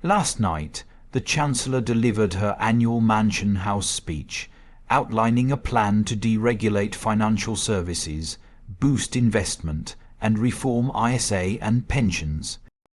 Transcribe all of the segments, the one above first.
Last night, the Chancellor delivered her annual Mansion House speech, outlining a plan to deregulate financial services, boost investment, and reform ISA and pensions.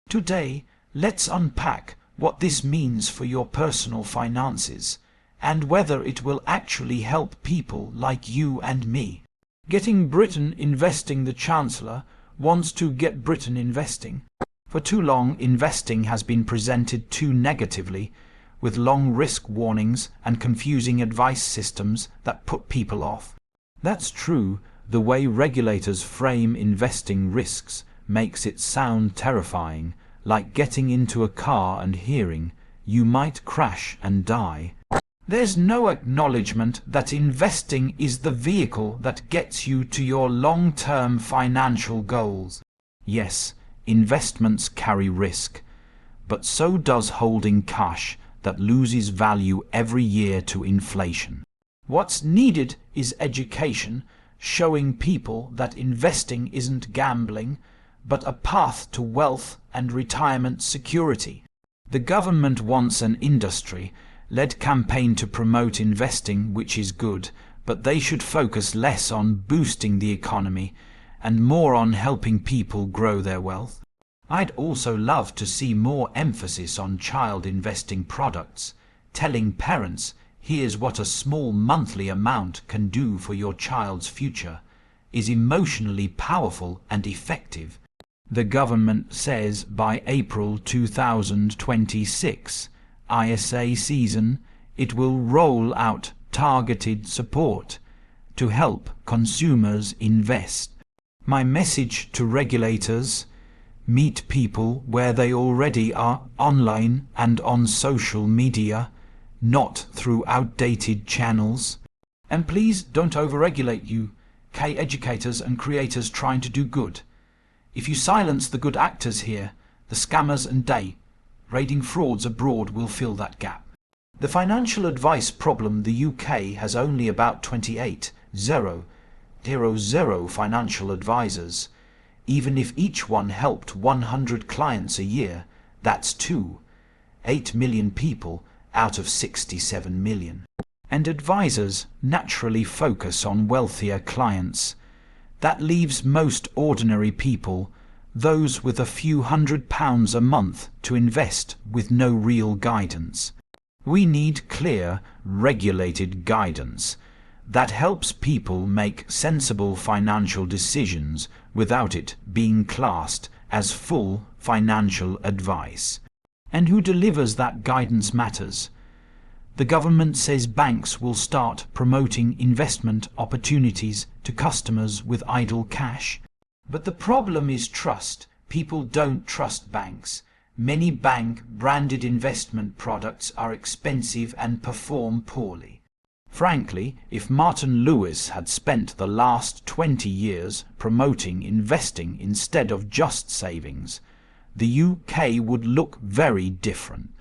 Today, let's unpack what this means for your personal finances, and whether it will actually help people like you and me. Getting Britain investing. The Chancellor wants to get Britain investing. For too long, investing has been presented too negatively, with long risk warnings and confusing advice systems that put people off. That's true. The way regulators frame investing risks makes it sound terrifying, like getting into a car and hearing, "You might crash and die." There's no acknowledgement that investing is the vehicle that gets you to your long-term financial goals. Yes, investments carry risk, but so does holding cash that loses value every year to inflation. What's needed is education, showing people that investing isn't gambling, but a path to wealth and retirement security. The government wants an industry-led campaign to promote investing, which is good, but they should focus less on boosting the economy and more on helping people grow their wealth. I'd also love to see more emphasis on child investing products. Telling parents, "Here's what a small monthly amount can do for your child's future," is emotionally powerful and effective. The government says by April 2026, ISA season, it will roll out targeted support to help consumers invest. My message to regulators: meet people where they already are, online and on social media, not through outdated channels. And please don't overregulate, UK educators and creators trying to do good. If you silence the good actors here, the scammers and raiding frauds abroad will fill that gap. The financial advice problem: the UK has only about 28,000 financial advisors. Even if each one helped 100 clients a year, that's 8 million people out of 67 million. And advisors naturally focus on wealthier clients. That leaves most ordinary people, those with a few £100 a month, to invest with no real guidance. We need clear, regulated guidance that helps people make sensible financial decisions without it being classed as full financial advice. And who delivers that guidance matters. The government says banks will start promoting investment opportunities to customers with idle cash. But the problem is trust. People don't trust banks. Many bank-branded investment products are expensive and perform poorly. Frankly, if Martin Lewis had spent the last 20 years promoting investing instead of just savings, the UK would look very different.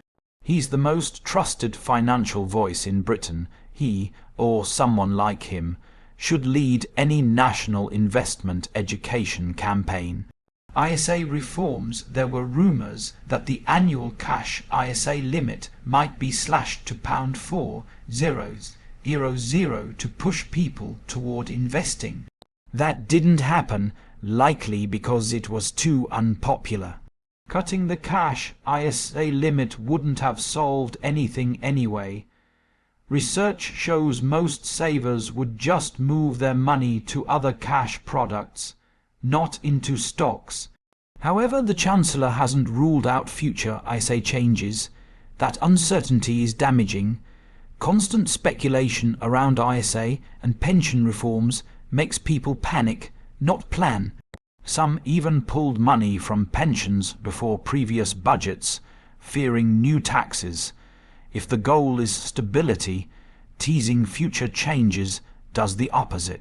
He's the most trusted financial voice in Britain. He, or someone like him, should lead any national investment education campaign. ISA reforms: there were rumours that the annual cash ISA limit might be slashed to £4,000 to push people toward investing. That didn't happen, likely because it was too unpopular. Cutting the cash ISA limit wouldn't have solved anything anyway. Research shows most savers would just move their money to other cash products, not into stocks. However, the Chancellor hasn't ruled out future ISA changes. That uncertainty is damaging. Constant speculation around ISA and pension reforms makes people panic, not plan. Some even pulled money from pensions before previous budgets, fearing new taxes. If the goal is stability, teasing future changes does the opposite.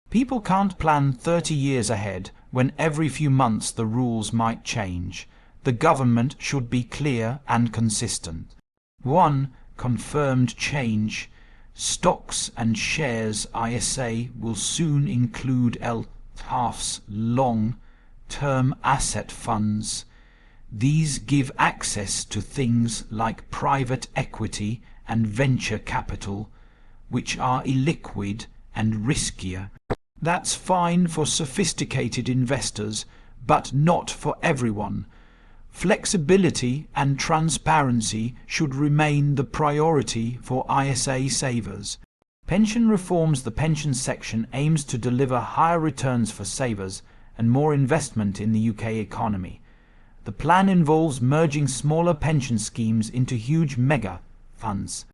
People can't plan 30 years ahead when every few months the rules might change. The government should be clear and consistent. One confirmed change: stocks and shares ISA will soon include LTAFs, long-term asset funds. These give access to things like private equity and venture capital, which are illiquid and riskier. That's fine for sophisticated investors, but not for everyone. Flexibility and transparency should remain the priority for ISA savers. Pension reforms. The pension section aims to deliver higher returns for savers and more investment in the UK economy. The plan involves merging smaller pension schemes into huge mega funds.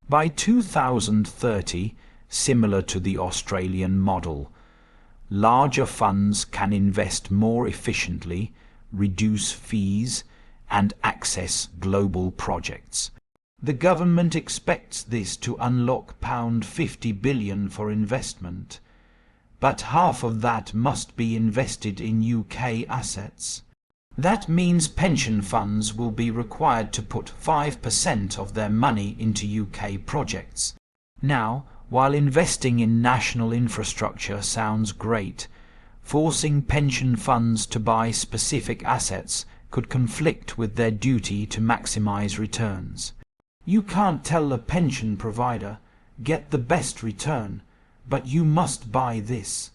By 2030, similar to the Australian model, larger funds can invest more efficiently, reduce fees, and access global projects. The government expects this to unlock £50 billion for investment, but half of that must be invested in UK assets. That means pension funds will be required to put 5% of their money into UK projects. Now, while investing in national infrastructure sounds great, forcing pension funds to buy specific assets could conflict with their duty to maximise returns. You can't tell a pension provider, get the best return, but you must buy this.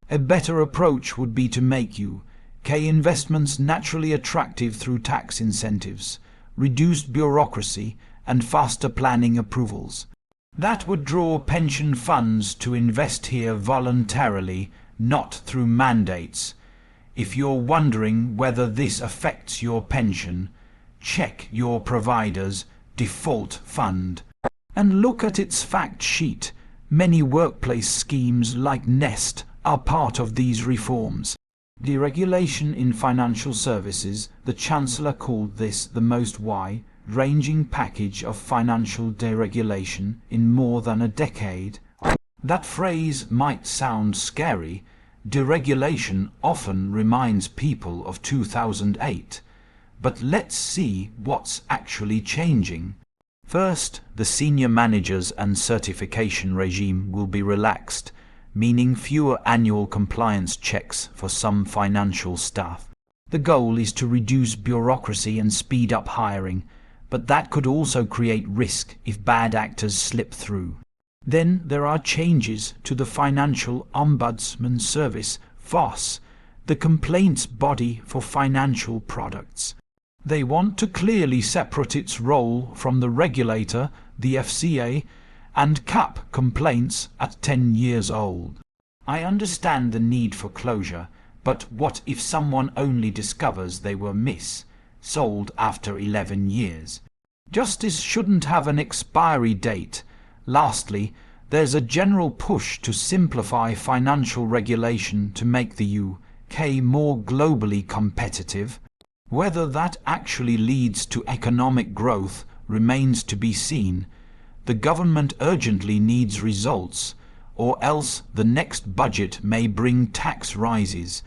A better approach would be to make UK investments naturally attractive through tax incentives, reduced bureaucracy, and faster planning approvals. That would draw pension funds to invest here voluntarily, not through mandates. If you're wondering whether this affects your pension, check your provider's default fund and look at its fact sheet. Many workplace schemes like Nest are part of these reforms. Deregulation in financial services. The Chancellor called this the most wide-ranging package of financial deregulation in more than a decade. That phrase might sound scary. Deregulation often reminds people of 2008. But let's see what's actually changing. First, the senior managers and certification regime will be relaxed, meaning fewer annual compliance checks for some financial staff. The goal is to reduce bureaucracy and speed up hiring, but that could also create risk if bad actors slip through. Then there are changes to the Financial Ombudsman Service, FOSS, the complaints body for financial products. They want to clearly separate its role from the regulator, the FCA, and cap complaints at 10 years old. I understand the need for closure, but what if someone only discovers they were sold after 11 years? Justice shouldn't have an expiry date. Lastly, there's a general push to simplify financial regulation to make the UK more globally competitive. Whether that actually leads to economic growth remains to be seen. The government urgently needs results, or else the next budget may bring tax rises.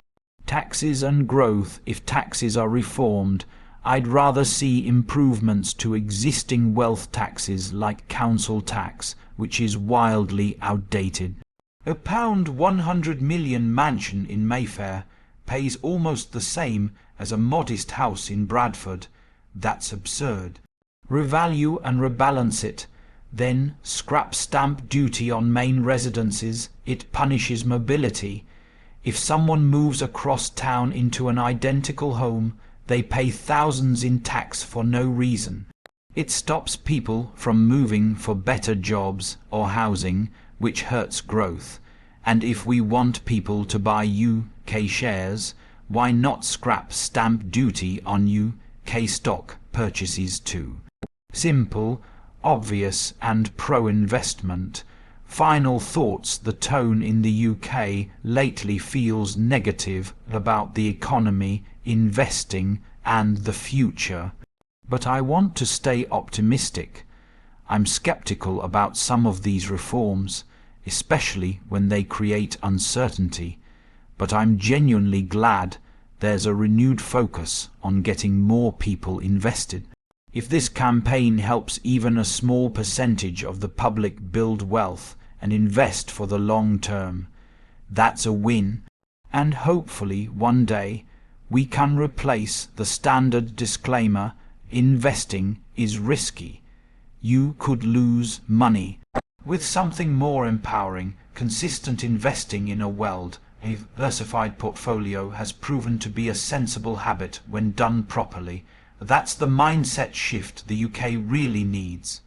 Taxes and growth. If taxes are reformed, I'd rather see improvements to existing wealth taxes like council tax, which is wildly outdated. A £100 million mansion in Mayfair pays almost the same as a modest house in Bradford. That's absurd. Revalue and rebalance it. Then scrap stamp duty on main residences. It punishes mobility. If someone moves across town into an identical home, they pay thousands in tax for no reason. It stops people from moving for better jobs or housing, which hurts growth. And if we want people to buy UK shares, why not scrap stamp duty on UK stock purchases too? Simple, obvious, and pro-investment. Final thoughts. The tone in the UK lately feels negative about the economy, investing, and the future. But I want to stay optimistic. I'm skeptical about some of these reforms, especially when they create uncertainty. But I'm genuinely glad there's a renewed focus on getting more people invested. If this campaign helps even a small percentage of the public build wealth and invest for the long term, that's a win. And hopefully one day We can replace the standard disclaimer, investing is risky. You could lose money, with something more empowering. Consistent investing in a well-diversified portfolio has proven to be a sensible habit when done properly. That's the mindset shift the UK really needs.